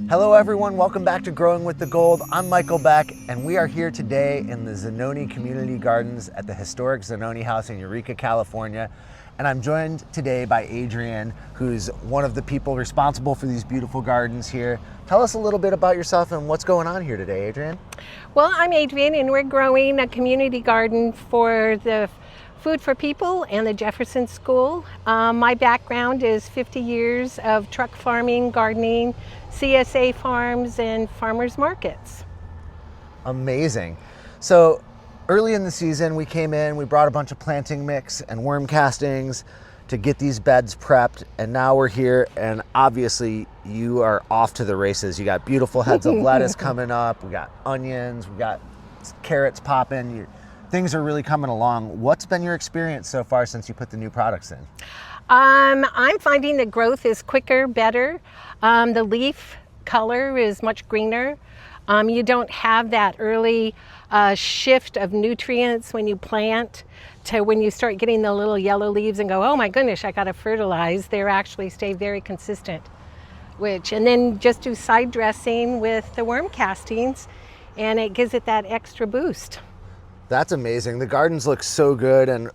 Hello everyone, welcome back to Growing with the Gold. I'm Michael Beck and we are here today in the Zanone Community Gardens at the historic Zanone House in Eureka, California. And I'm joined today by Adrienne, who's one of the people responsible for these beautiful gardens here. Tell us a little bit about yourself and what's going on here today, Adrienne. Well, I'm Adrienne and we're growing a community garden for the Food for People and the Jefferson School. My background is 50 years of truck farming, gardening, CSA farms, and farmers markets. Amazing. So early in the season, we came in, we brought a bunch of planting mix and worm castings to get these beds prepped. And now we're here and obviously you are off to the races. You got beautiful heads of lettuce coming up. We got onions, we got carrots popping. Things are really coming along. What's been your experience so far since you put the new products in? I'm finding the growth is quicker, better. The leaf color is much greener. You don't have that early shift of nutrients when you plant to when you start getting the little yellow leaves and go, oh my goodness, I gotta fertilize. They actually stay very consistent. And then just do side dressing with the worm castings and it gives it that extra boost. That's amazing. The gardens look so good and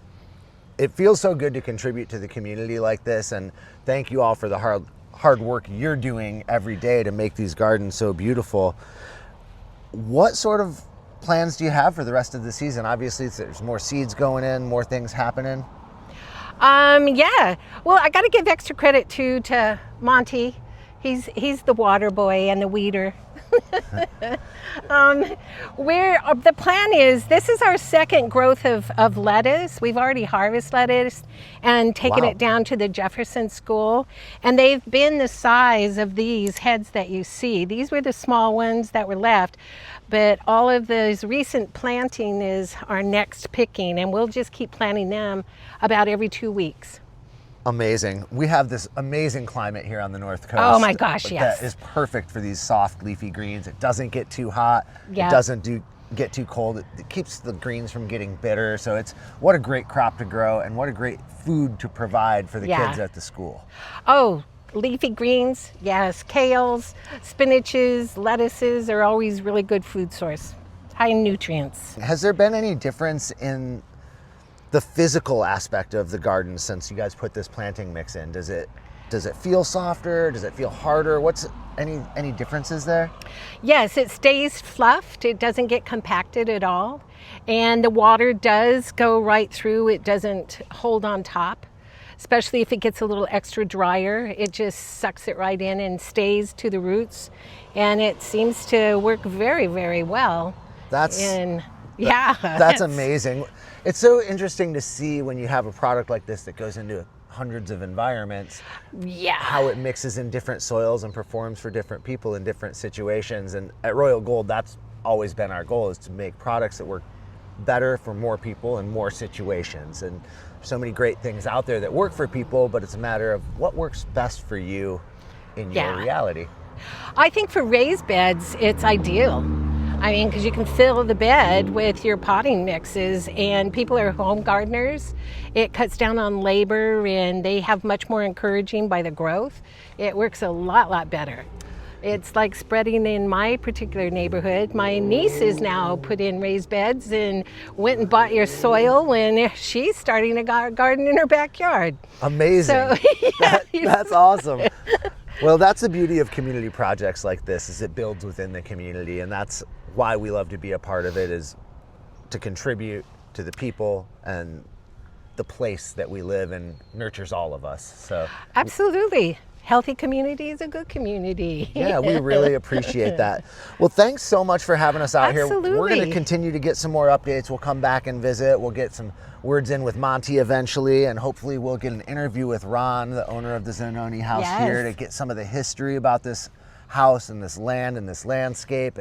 it feels so good to contribute to the community like this. And thank you all for the hard work you're doing every day to make these gardens so beautiful. What sort of plans do you have for the rest of the season? Obviously, there's more seeds going in, more things happening. Yeah. Well, I got to give extra credit to Monty. He's the water boy and the weeder. The plan is, this is our second growth of lettuce. We've already harvested lettuce and taken it down to the Jefferson School. And they've been the size of these heads that you see. These were the small ones that were left. But all of those recent planting is our next picking. And we'll just keep planting them about every 2 weeks. Amazing. We have this amazing climate here on the North Coast. Oh my gosh, yes. That is perfect for these soft leafy greens. It doesn't get too hot. Yeah. It doesn't get too cold. It keeps the greens from getting bitter. So what a great crop to grow and what a great food to provide for the kids at the school. Oh, leafy greens, yes. Kales, spinaches, lettuces are always really good food source. High in nutrients. Has there been any difference in the physical aspect of the garden since you guys put this planting mix in? Does it feel softer? Does it feel harder? What's any differences there? Yes, it stays fluffed. It doesn't get compacted at all. And the water does go right through. It doesn't hold on top. Especially if it gets a little extra drier, it just sucks it right in and stays to the roots. And it seems to work very, very well. That's amazing. It's so interesting to see when you have a product like this that goes into hundreds of environments, how it mixes in different soils and performs for different people in different situations. And at Royal Gold, that's always been our goal, is to make products that work better for more people in more situations. And so many great things out there that work for people, but it's a matter of what works best for you in your reality. I think for raised beds, it's ideal. I mean, because you can fill the bed with your potting mixes and people are home gardeners. It cuts down on labor and they have much more encouraging by the growth. It works a lot better. It's like spreading in my particular neighborhood. My niece is now put in raised beds and went and bought your soil and she's starting a garden in her backyard. Amazing. So, that's awesome. Well, that's the beauty of community projects like this, is it builds within the community, and that's why we love to be a part of it, is to contribute to the people and the place that we live and nurtures all of us. So absolutely. Healthy community is a good community. Yeah, we really appreciate that. Well, thanks so much for having us out here. We're going to continue to get some more updates. We'll come back and visit. We'll get some words in with Monty eventually, and hopefully we'll get an interview with Ron, the owner of the Zanone house here, to get some of the history about this house and this land and this landscape,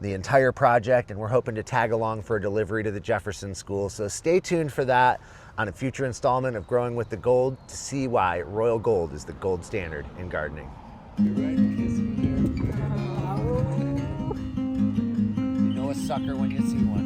the entire project. And we're hoping to tag along for a delivery to the Jefferson School. So stay tuned for that on a future installment of Growing with the Gold to see why Royal Gold is the gold standard in gardening. You know a sucker when you see one.